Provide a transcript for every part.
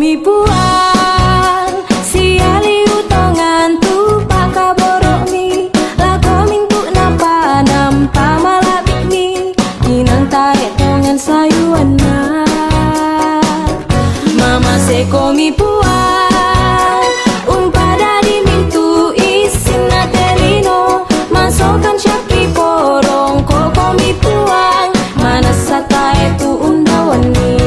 komi puang siali utongan tu pakaborok mi lako mintu napa nampa malabik mi kinang tarik tongan sayuan na mama se komi puang umpada di mintu isin na terino masukkan syapi porong ko komi puang mana sata itu undawan ni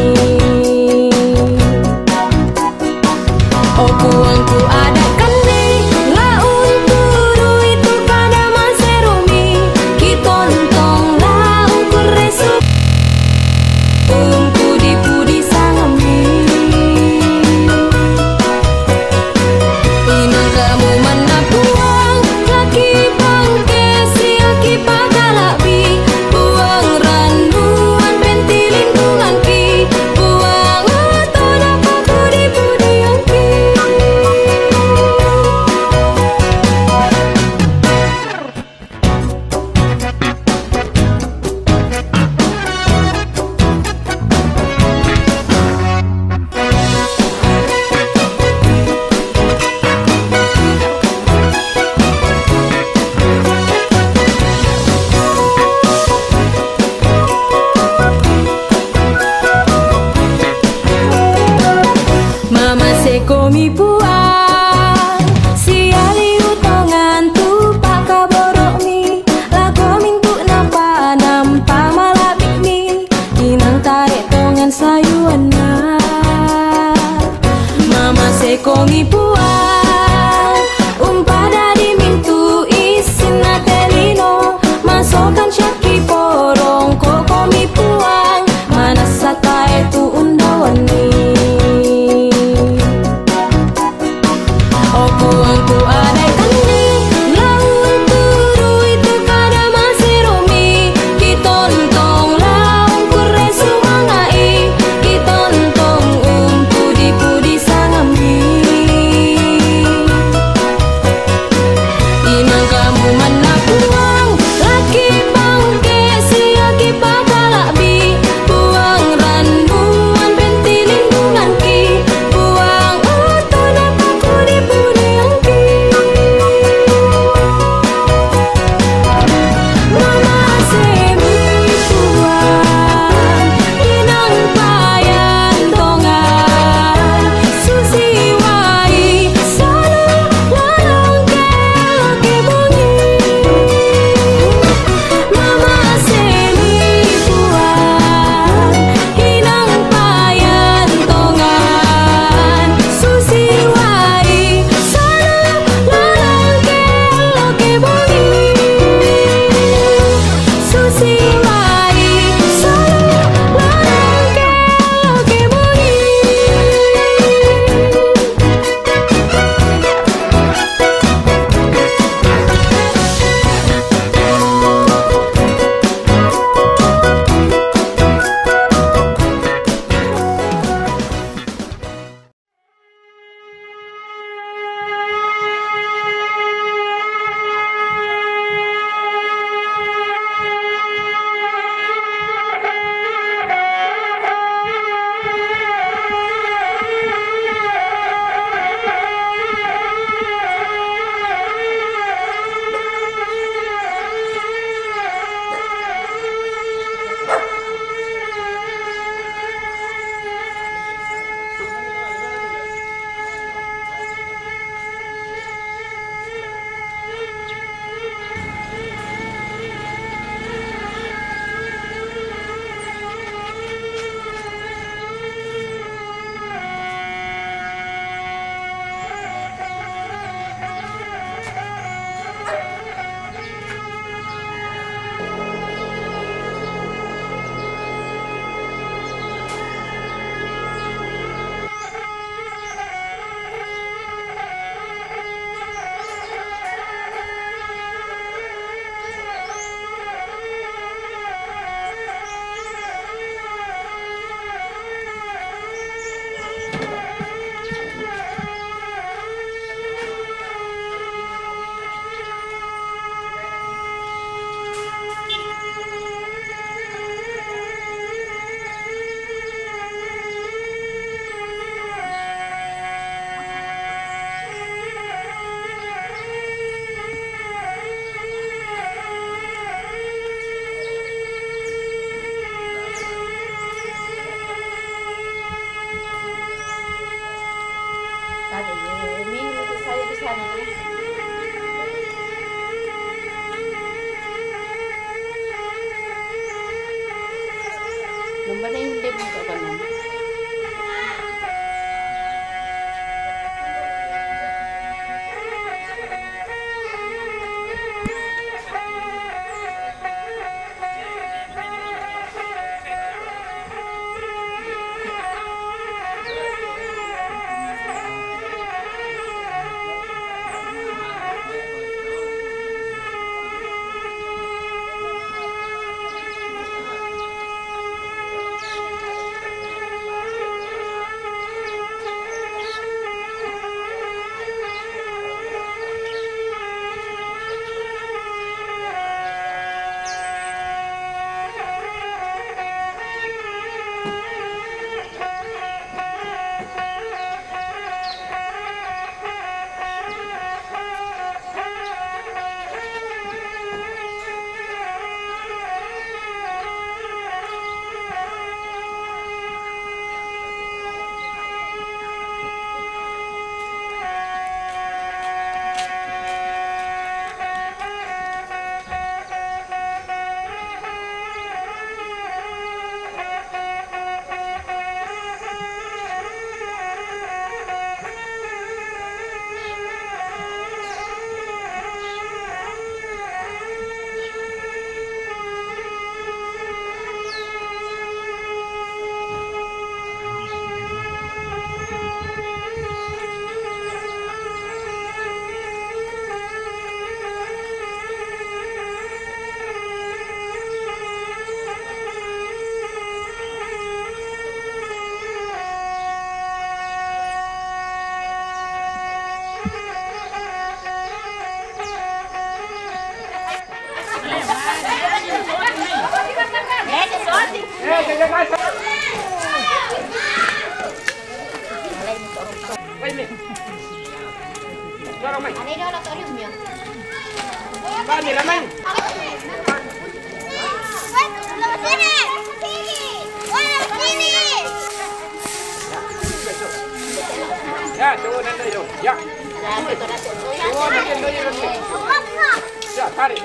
Ba na yung lip mo ka ba? Ya, coba nanti itu. Ya. Ya, tarik.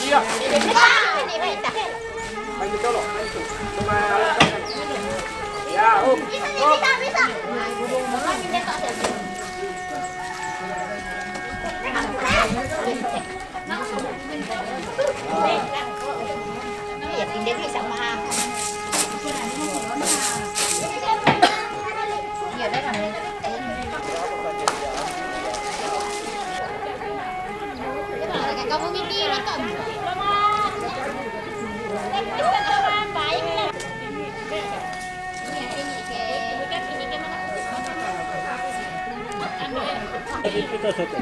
Iya. Bantu tolong, bantu. Cuma ya, bisa. Hindi bisa maaf. Iya, dah. Kamu mikir atau? Kita satu.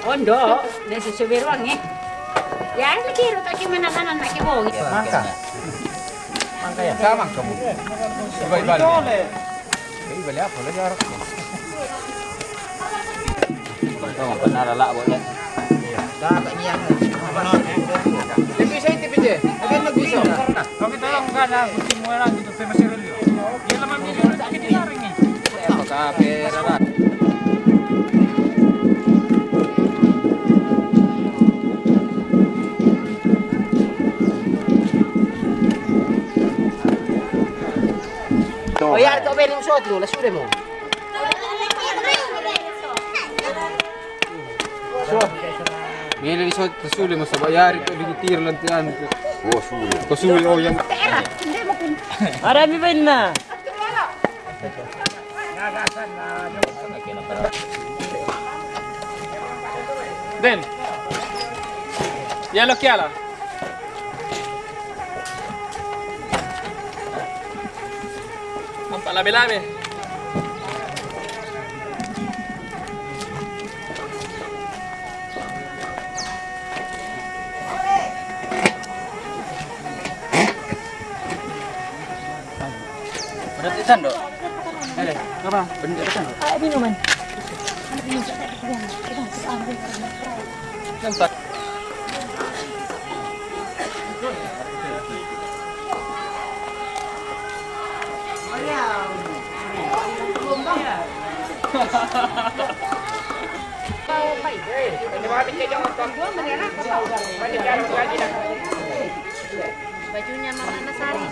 Ondo, desi subiruang eh. Ya, ini kira tak gimana mana nak kau. Mangka ya? Sama kamu. Balik. Ini balik apa lagi orang? Kau benar lah boleh. Dah tak niang. Tapi saya tipe je. Ada nak bisa. Kau kita orang kan lah, kucing merah gitu, famous serius. Dia lama miliar tak kita tarik ni. Apa kafe lah? Oh ya, kau beli musuh tu, lah sudah mu. Mele di sulle masa bayar itu digitir lantian itu. Oh sulle. Kau sulle oh yang. Ada mi benar. Den. Ya lo que ala. Nampak labe-labe. Berat isan dok. Apa? Bener isan dok. Minuman. Nampak. Bajunya Mama Nasari.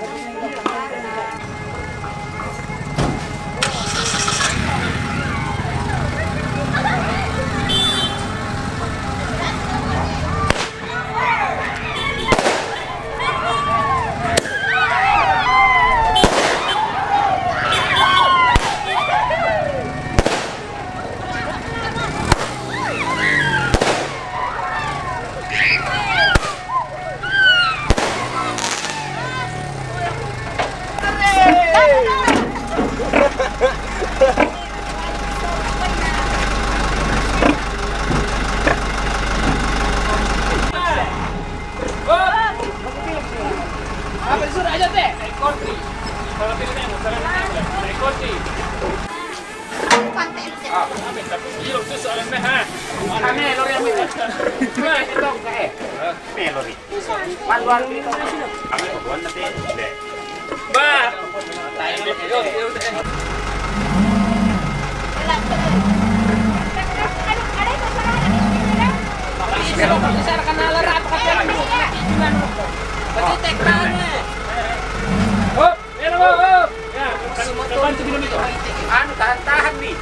Tahan nih.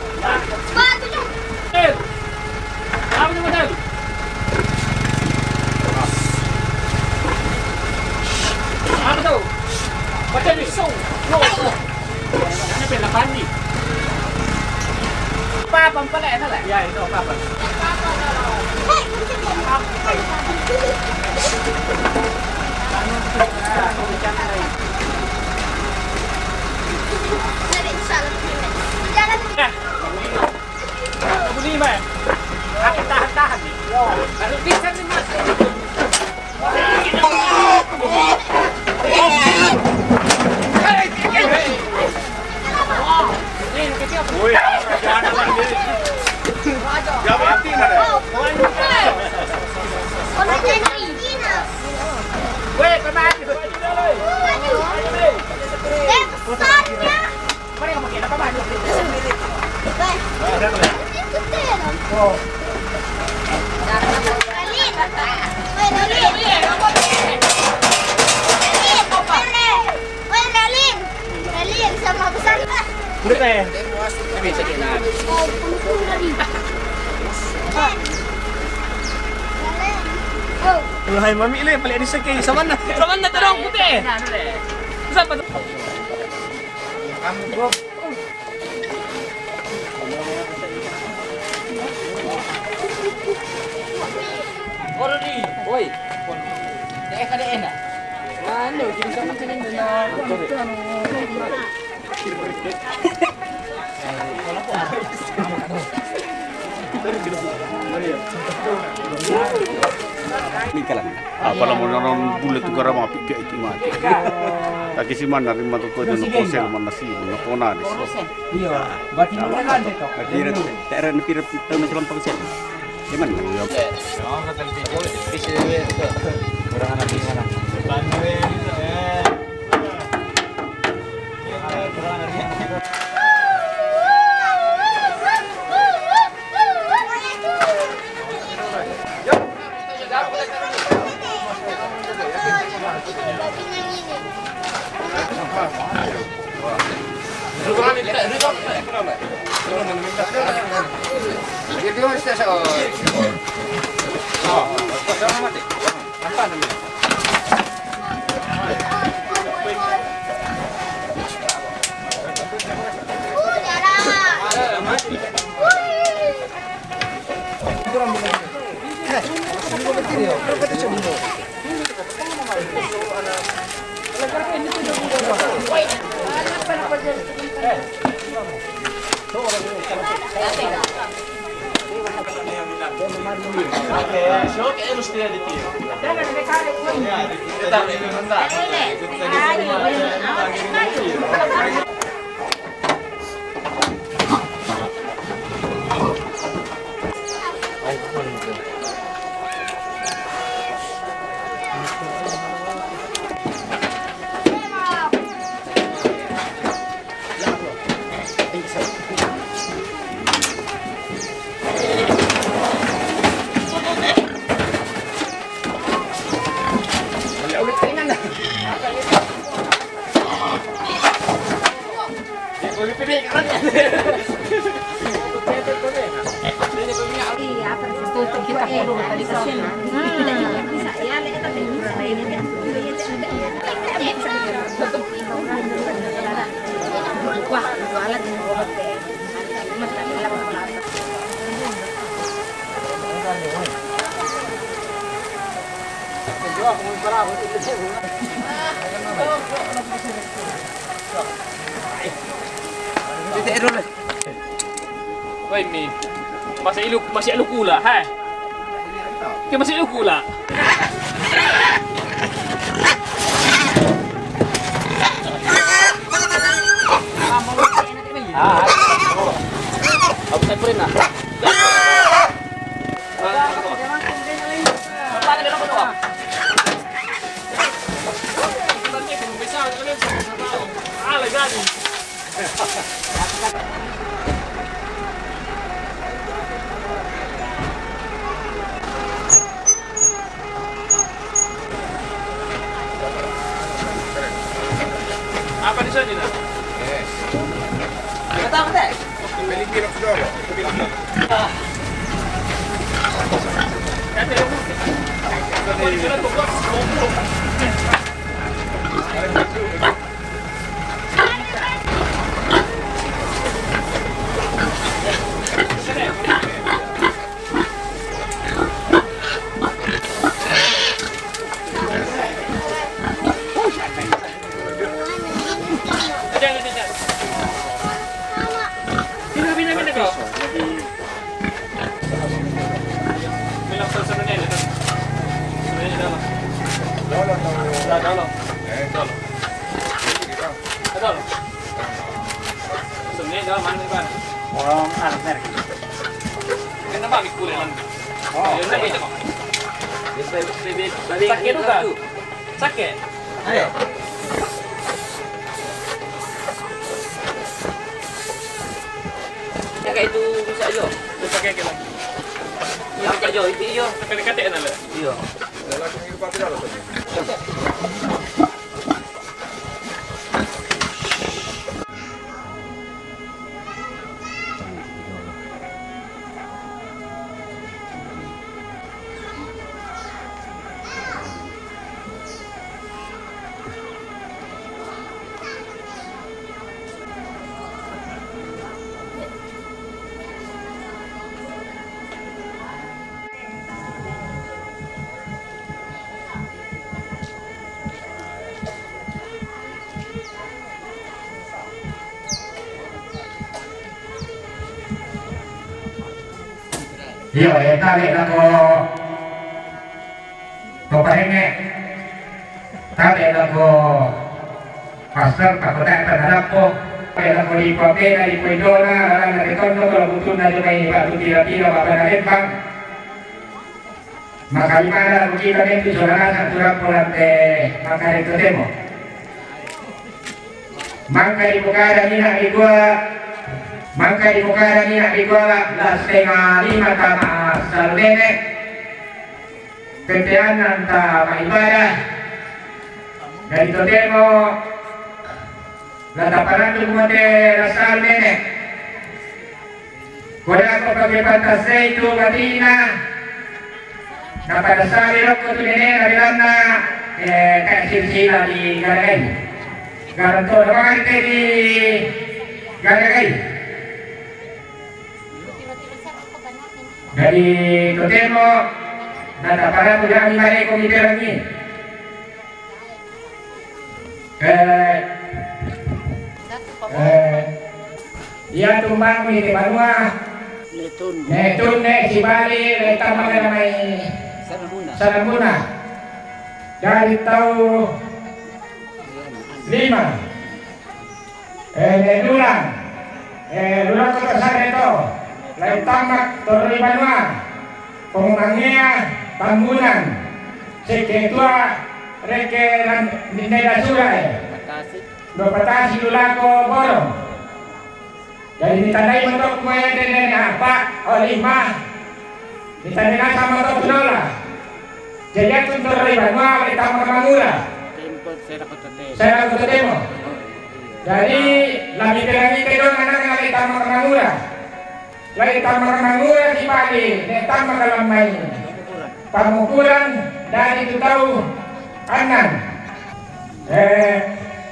Apa itu betul? Apa tuh? Baca nih, so. No. Ini pelapan nih. Apa pala itu lah? Ya, itu apa? Lima. Akin tahan-tahan nih. Lalu bisa nih mas. Hai mami le paling diseke sama mana? Sama mana terong putih. Siapa tu? Kamu gua. Ordi, oi. Kada enak. Anu, jadi sama cening dana. Apala mo naron bulat gara mapi ka iti mati. Taki si man narin matuto no posel man nasi no ponades. Iya, bati mo kan dito. Kira tera na pira taw na silang pangsel. Di man. Kurang anak di sana. Iya, tutup kita perlu tadi ke sini. Tidak bisa ya, kita tadi ini kan. Wah, jualan di obat deh. Mesti dilakukan. Woi Mi, masih iluk pula, hai? Kita masih iluk pula. Aku tak pernah. Apa di sana? Yes. Kata apa teh? Beli kilo sudah. Sakit juga. Sakit. Ayo. Kayak itu bisa aja. Bisa kayak lagi. Ya kayak jo itu yo. Kate-kate enak lah. Iya. Langsung itu pakai dulu tadi. Iya, tali nako kopahenge, tali nako pasar pakotak terhadap po, nako di kopena di poidona, orang dari tondo kalau butuh nanti main batu tira-tira apa nanti bang, maka di mana kita itu saudara satu rapolante maka itu demo, maka di bukara nina di gua. Maka di muka ini nak dibuat 4:30 tama salbene pepean tama ibadah dari itu demo lataparan tu mute salbene koda ko pakai pantas itu katina dapat sari rokok tu ini dari lana kayak silsilah di Garagai garanto dapat di Garagai. Dari Totemo dan para muda mengenai komite lagi. Dia tumbang di Banua. Netun si Bali letama namai Sanamuna. Dari tahun 5. Dulang. Dulang kota sana itu. Lain tamak Torri Banua, pengurangnya bangunan, seketua reke dan bendera surai, berpatasi lulako borong. Jadi ditandai untuk kue dan apa oleh ditandai sama untuk dola. Jadi untuk Torri Banua lain tamak mangula. Saya kota demo. Jadi lagi doon anak lagi tama kamangura. Lagi tama kamangura si pagi, tama kalamay. Pamukuran dari itu tahu kanan.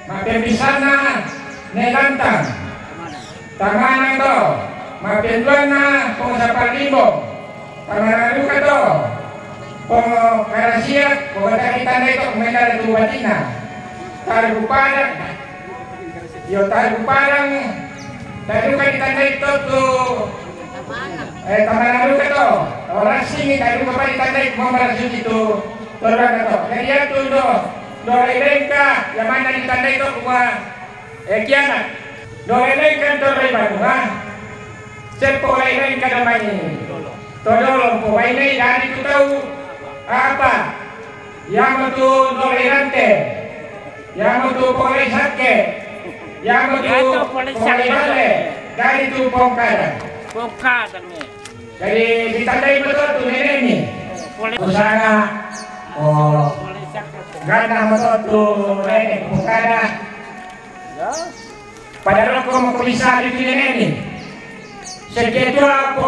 Mapibisan na nelantang. Tanganan to. Mapinduan na kung sa palibo. Pangaralu ka to. Kung karasiyak, kung kita na ito, kung may naratuwatin na. Taruparang, yung taruparang, tarukan kita na ito to, tamanalu ka to. Orang sini, tarukan pa kita na ito, mamarasun ito, tarukan ka to. Kaya ito do, doelengka, yang mana kita na ito, kuma, kianat. Doelengka ito rin ba, ha? Sepo doelengka naman todolong po, ini dari itu tahu apa yang itu tolerante, yang itu polisake, yang itu polisale, dari itu pongkadan. Jadi ditandai betul tuh ini. Usaha, gana betul tuh ini pongkadan. Padahal kalau mau bisa di ini, sekitu apa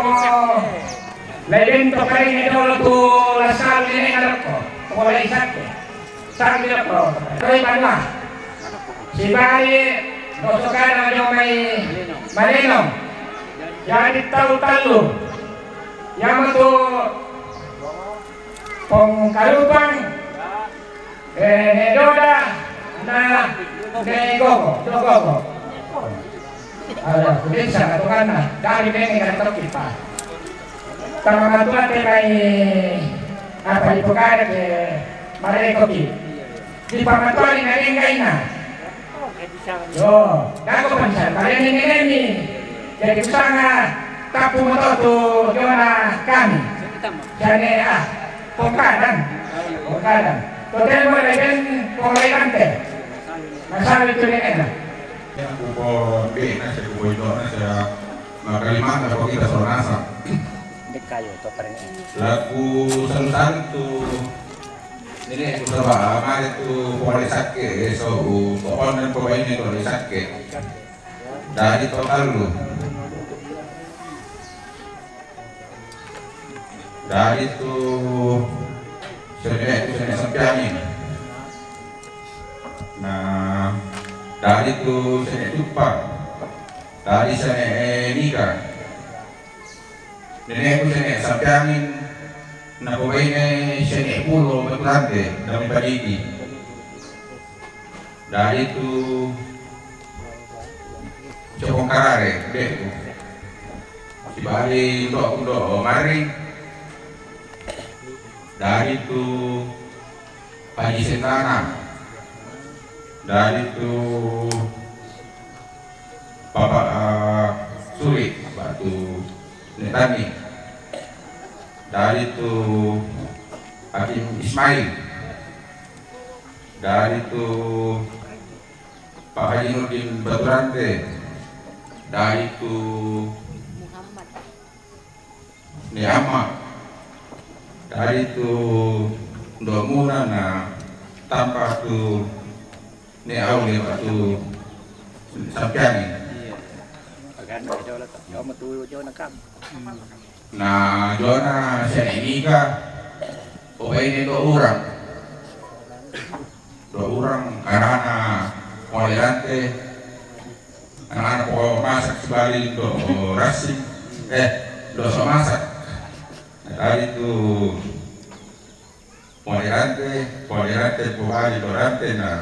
lain to kali ini dulu tuh lasal ini ada kok, mulai satu, sambil apa? Terus mana? Si bayi, dosokan ada mai maleno, jadi tahu, yang itu pengkalupang, nedoda, nah, negogo. Ada, bisa katakan dari ini kan kita. Tama tua te may apa di pagkara ke marekopi di pamatuan na ingay na yo dago pansa kalian ini jadi usanga tapu mo to jona kami jadi pongkadan to mo leben pongkaidante masalah itu ni na yang kupo be na sa kupo ito na sa makalimang na kita sa nasa lagu santantu ini beberapa kali itu polisake so pohon dan pemain itu polisake dari total lu dari itu seni sampiangin nah dari itu seni tupak dari seni nikah nenek ko siya sampiangin na buhay na siya pulo matulante dalam paligi dari itu siya kong karare deko si bali undo mari dari itu Haji Sentana dari itu Bapak Suri Batu Netani dari itu Hakim Ismail dari itu Pak Haji Nurdin Baturante dari itu Niama dari itu Domuna na tanpa tu Niaule batu Sampiani nah Jona Senika ini dua orang karena tolerante anak-anak masak sebalik do rasi dosa masak dari itu tolerante tolerante nah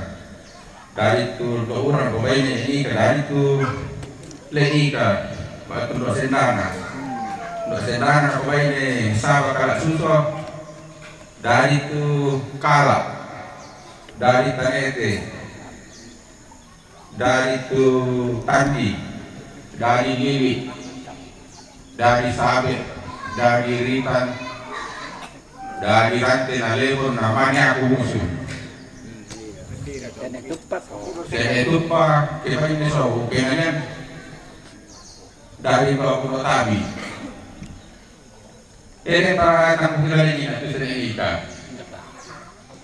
dari itu dua orang ini dari itu leika batu dosendana ini sahabat kalak suso dari itu kalak dari tanete dari itu tandi dari liwi dari sabit dari ritan dari rantai nalebon namanya aku musuh saya tupak kita ini so kenanya dari bawah Pulau Tabi ini para anak hilal ini itu sering ikan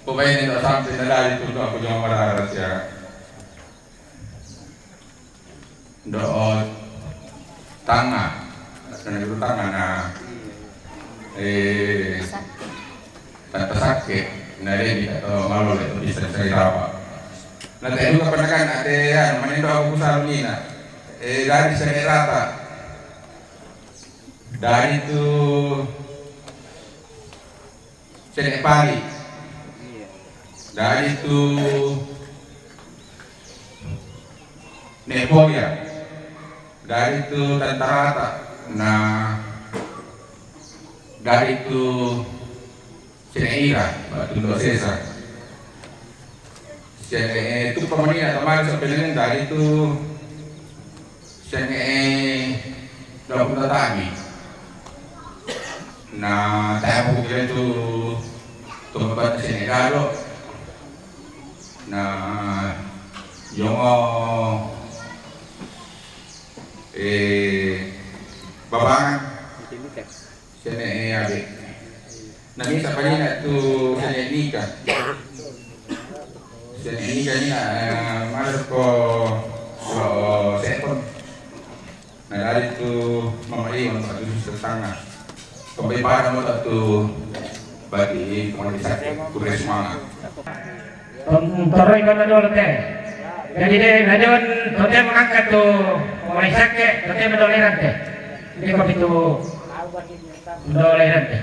pemain itu sampai dari itu aku jangan marah ya do tanga itu tanga na tata sakit na rin atau malu itu bisa cerita nanti itu kapan kan ada ya mana itu aku salah ni na dari saya rata dari itu saya pagi dari itu Nepolia dari itu Tantarata nah dari itu Seneira Batu Dosesa itu pemenang kemarin sebenarnya dari itu Dapur Tatami nah saya pikir itu tempat Senegalo nah Yongo babangan sene abe nami sapanya tu sene nikah ni Marco Sepon nah dari tu mamai untuk tu setengah pembebaran untuk tu bagi komunitas kuda semangat Toroy ko na doon te. Jadi deh, na doon tote mengangkat tu komunitas ke tote mendoleran te. Hindi ko itu mendoleran te.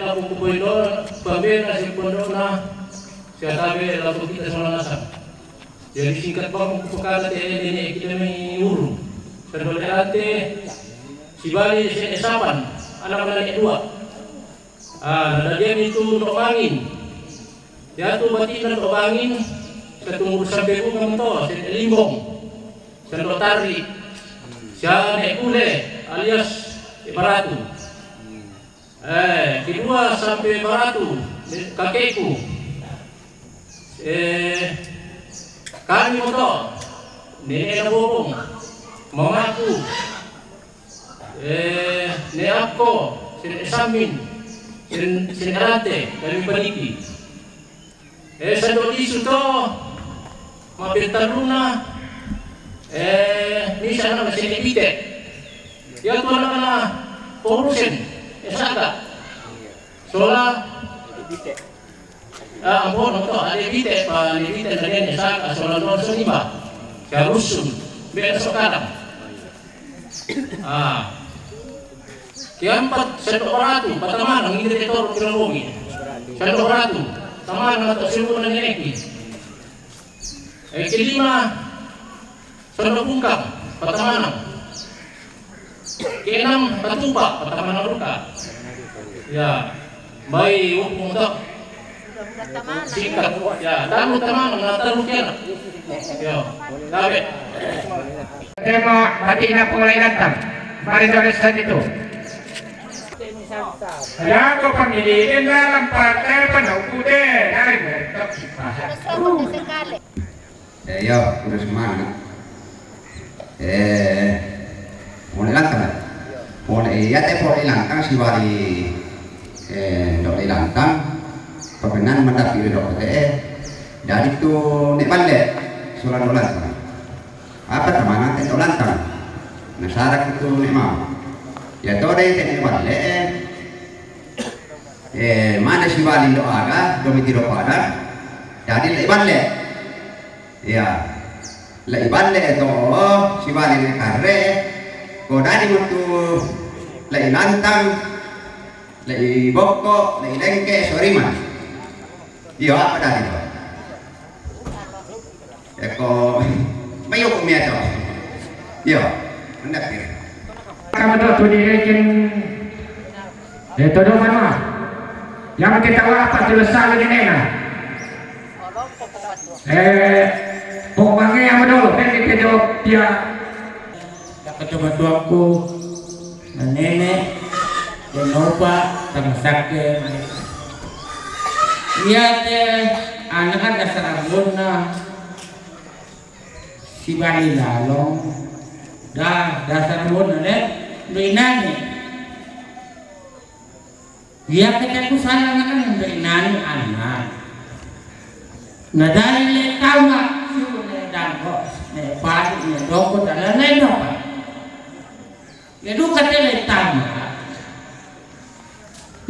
Lagu kubuido pembina si pondok na siya tabi lagu kita selanasan. Jadi singkat bang kupukala te ini kita may urung. Terdoleran te si Bali si Esapan anak-anak dua. Nadadian itu untuk angin. Ya tu batin untuk angin. Ketunggu sampai bunga to, si Limbong, si Lotari, si Nekule alias Baratu. Kedua sampai Baratu, kakekku. Kami motor, nenek Bobong, mamaku, neakko, si Samin, si Rante, dari Paniki. Sa Dolisu to, mapintaruna, misa na masinibite. Yan to naman na porusin, esaga. Sola, ang bono to, alibite, palibite na rin esaga, sola doon sa lima. Kaya rusun, biya sa karang. Kaya empat, sa Dorado, pataman, ang indiretor kinalungin. Sa Dorado. Taman atau siluman ini. Kelima, Sono Bungkam, Patamanang. Keenam, Patupa, Patamanang Ruka. Ya, bayi untuk singkat. Ya, tamu Tamanang, Nataru Kena. Ya, tabe. Tema hati na pulai datang. Mari dolesan itu. Ya, kau pemilihan dalam partai penaukude dari mereka. Ya, udah semangat. Mulai lantang. Mulai ya mulai lantang si wali. Mulai lantang. Perkenan mendapi dokter. Dari itu nek balik sulan lantang. Apa teman nanti lantang. Nasyarak itu nek mau. Ya tore nek balik. Mana si wali doa kan, domitiro pada, jadi leban le, ya, leban le itu si wali nekare, kodani mutu, lei lantang, lei boko, lei lengke, soriman, iya apa dari itu? Eko, mayu kumia itu, iya, hendak dia. Kamu tu direkin, itu do mana? Yang kita apa selesai lagi nena? Pokoknya yang dulu kan kita jawab dia. Ketua tuaku, nenek, dan opa, sama sakit. Lihat anak-anak Saragona, si Bali Lalong, dasar Saragona deh, Luinani. Dia kita kusana kan dari nani anak. Nah dari le tahu nggak? Sudah dangkos, pagi doko dalam lain apa? Ya duka tele tama.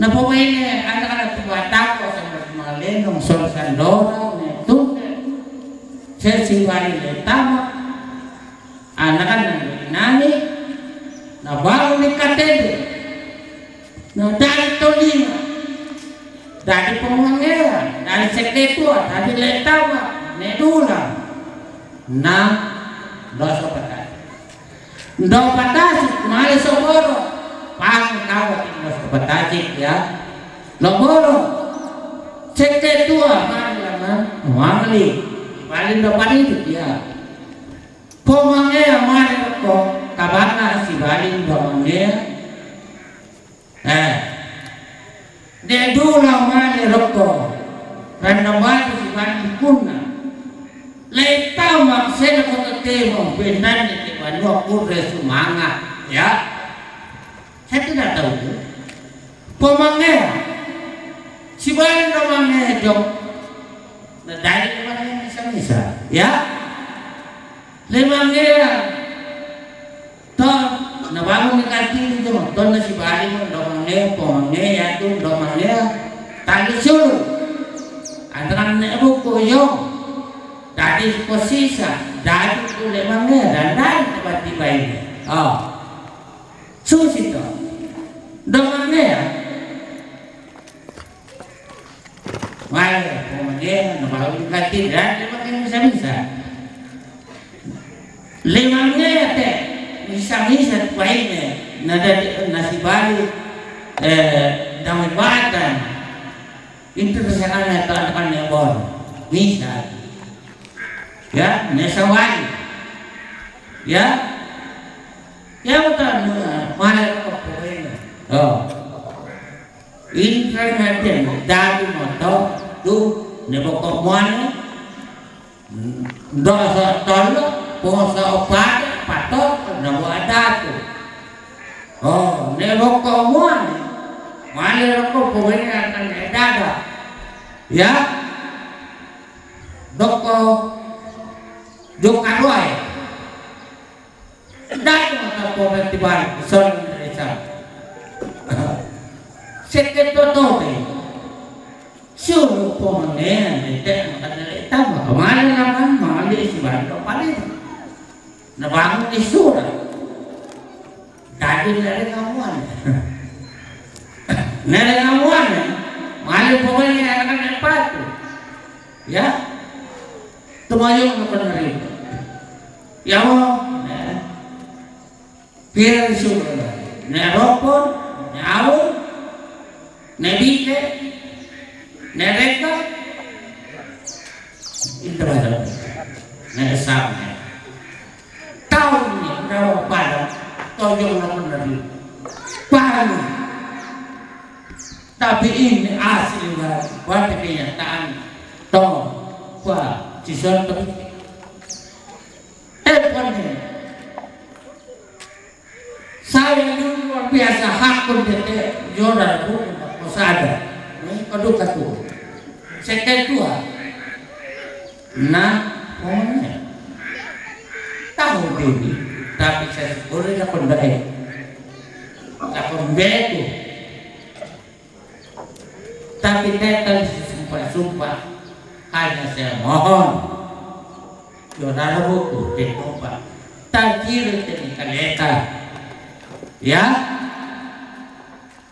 Na pemainnya anak-anak tumatako sama malendong sol sandora itu sesi bali le tama. Anak-anak nani na baru ni katede. Na dari tolima. Dari pemangeran, dari sekretua, dari le tama, ne dula. Na dosa patah. Ndo patasik mali soboro pang kawat ndo patasik ya loboro cek tua mana mali ndo palit ya pomange mali ko kabana si bali ndo mange de dula mali roko randa mali si bali kunna le tama sena ko temo benan ni Wanu kurre sumanga ya saya tidak tahu pemangnya si balik pemangnya jom dari pemangnya bisa ya lemangnya toh nabangun kaki itu toh si balik pemangnya ya tuh pemangnya tadi suruh antara nebu koyong dari posisi dari itu lemangnya dan dari tiba-tiba ini susi toh demangnya ya mari kemudian nama kaki dan lemangnya bisa lemangnya ya teh bisa baiknya nada nasi bali damai batan itu kesananya akan nebor bisa ya nesawali ya betul mana kepoinnya internet dari motor tuh nebok mana dosa tolong posa opat patok nabo ada tuh nebok mana kepoinnya akan ada ya doko Jok arwah, dah mata pomen tiba, soal Indonesia. Sekitar tu deh, suruh pomennya, itu ada tambah kemana nama, mana di Siban paling, nabangun di surah, dari kamuan, mana pomennya akan dapat, ya, tumayong menerima. Ya Allah, biar disuruh, nerokon, nyawur, nebike, nereka, itu ada, nesamnya. Tahun ini berapa pada tojong menerima, paling. Tapi ini asli buat kenyataan, toh, wah, siswa terus. Saya dulu luar biasa hakun dete jodoh bu posada, kedua tuh, sekian tua, nah, pokoknya tahu ini, tapi saya boleh lakon baik, lakon betu, tapi tetap sumpah, hanya saya mohon. Jodoh buku dikopa, takir ini kaleta, ya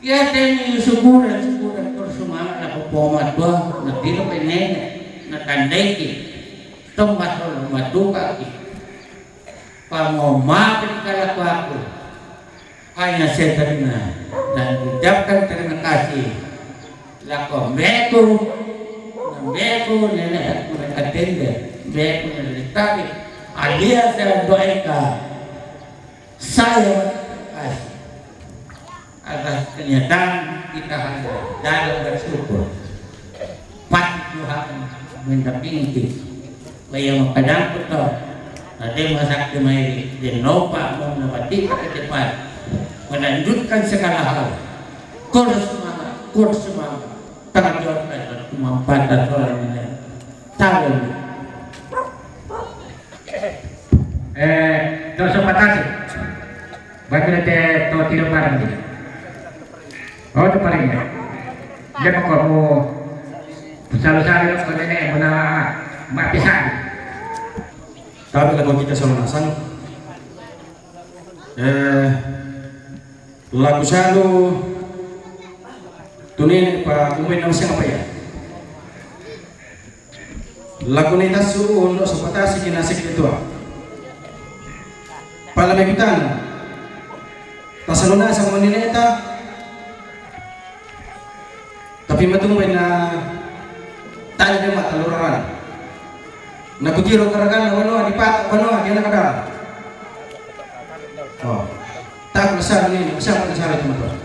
teni suburan persumaan aku pomat dua, nanti lo pengen, nakandeki, tempat lo maduka, pangoma perikalaku aku, hanya saya terima dan ucapkan terima kasih, laku beku nenek mereka tenda. Baik menderita, alias saya doakan saya kasih atas kenyataan kita hanya dalam bersyukur pasti Tuhan mendampingi bayang kadang betul ada masak kemarin dan lupa menepati ke depan melanjutkan segala hal kur semangat tangan jawab memantau soalnya tahu Doso patasi. Bagaimana te to tiro parang dia. Oh tu paling ya. Dia kok kamu selalu ko nenek muna mapisan. Kami lagu kita Solonasan. Lagu selalu tunin pa kumain ng siya apa ya. Lagu nita suruh untuk sepatasi kinasik itu. Palamitan tasaluna sa mga nineta tapi matumbay na tayo na mataluraran nakutiro karagan na wano adipat wano adi na kadara oh tak besar ini besar besar itu betul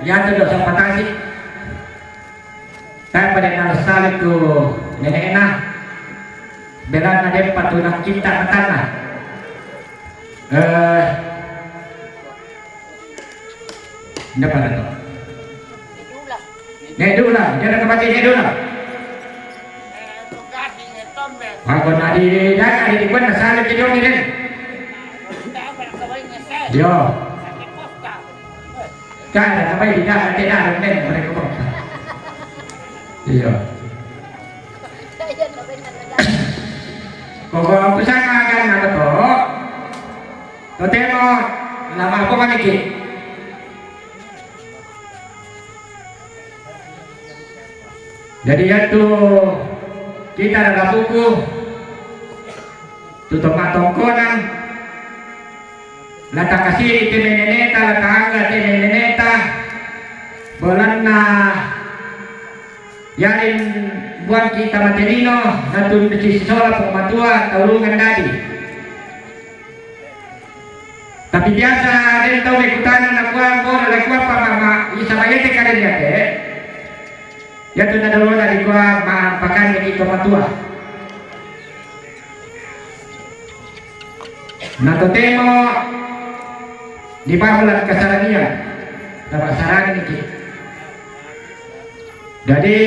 yang kedua sa patasi tayo pada nalasalik ko nenek na belan na din patunang cinta matana Hindi pa na to. Nedula. Diyan ang kapatid Nedula. Ako na di daga, di kuwan, nasalip di doon nila. Yo. Kaya na may di daga, di daga, di daga, di daga. Yo. Kung pusang akan na to, temo, lama ako manikit. Jadi itu kita ada buku tutup matongkonan lata kasih temeneneta lata angga temeneneta bulan na yarin buat kita materino natun besi sola pematua taurungan tadi tapi biasa dia tahu ikutan anak gua boleh gua apa mama isa bayete karen ya ya tu na dulu dari gua pakan begitu matua. Nato temo di bawah kesaranian, dapat saran ini. Jadi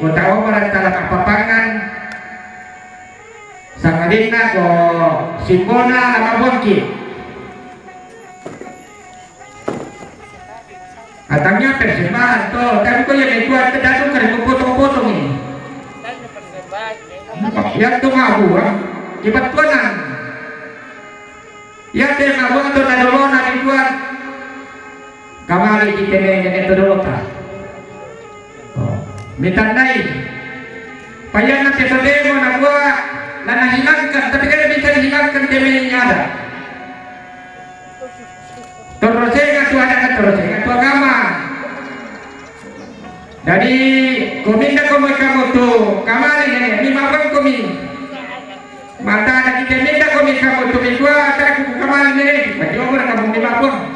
kota Omaran kalau kapapangan sangadina ko simpona nama bongki. Atangnya persembahan tuh, tapi kok yang itu ada datang kerja potong-potong ini. Yang tuh ngabu, cepat tuanan. Yang dia ngabu tuh nadolo nanti buat kamari kita nenek itu dulu tak. Minta naik. Payah nanti sedemo nak buat, lana hilangkan, tapi kan bisa dihilangkan temennya ada. Terusnya tu ada kan terusnya tu agama. Jadi kominda kamu tu kamari ni lima orang komi. Mata ada kita minda komi kamu tu dua tak kamari ni. Bagi orang kamu lima orang.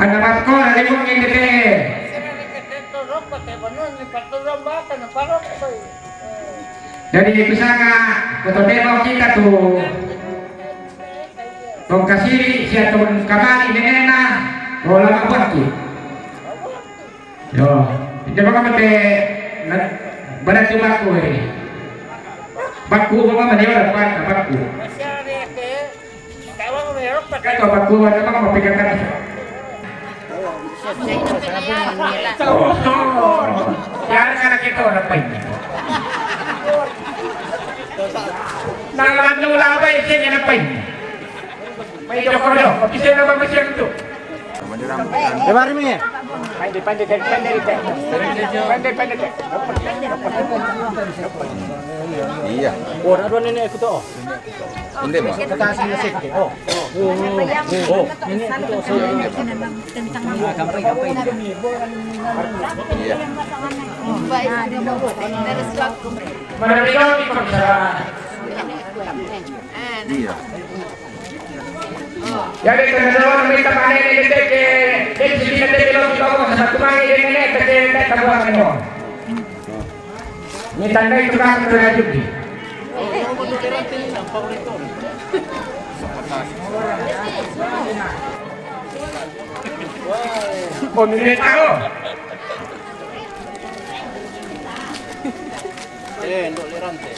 Ada bakal ada pun yang dek. Jadi itu sangat betul demo kita tu. Tong kasiri siya tong kamari nenena wala mabaki. Yo, hindi ba kami te barat yung baku eh. Baku ba ka maniwala pa ka baku. Kaya baku ano ba mapigang ka na. Yan ka na kito na pa yun. Nalaman nung labay siya niya na pa yun. May dokolo, bisa na ba masyang ito? Lebar mo niya? Pandai. Iya. Oh, naruan nenek aku tu. Hindi mo. Katasin na sik. Oh. Ini itu tentang gampang. Iya. Marami kami pagsa. Iya. Jadi kalau kita panen ini ke sini nanti kalau kita satu mangga ini kita tambah kamu. Ini tanda itu kan terjadi. Oh ini tahu. Untuk lerante.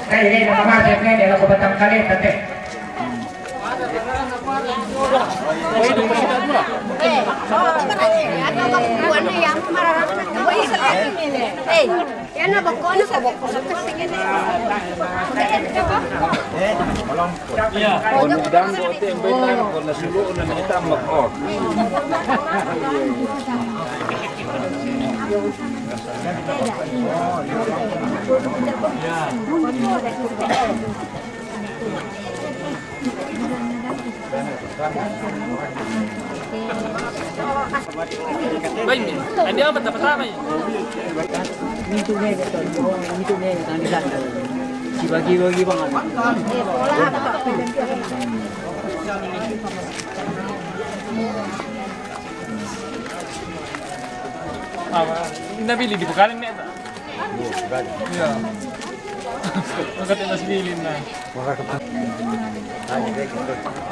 Ini nama siapnya adalah kebatang kali tete. Baik, ada apa dapat apa ya? Dibagi-bagi banget. Nabili di bukalan na ito. Iya. Magkati na sibilin na.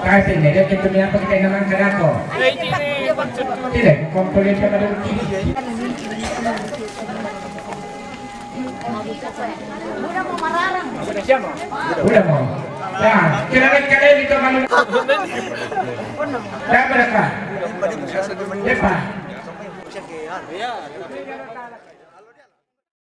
Kasi nila kita niya pagkay naman kanako. Tidak, komponen ka na udah mau. Nah, kira-kira kalian itu kalau berapa? Depan.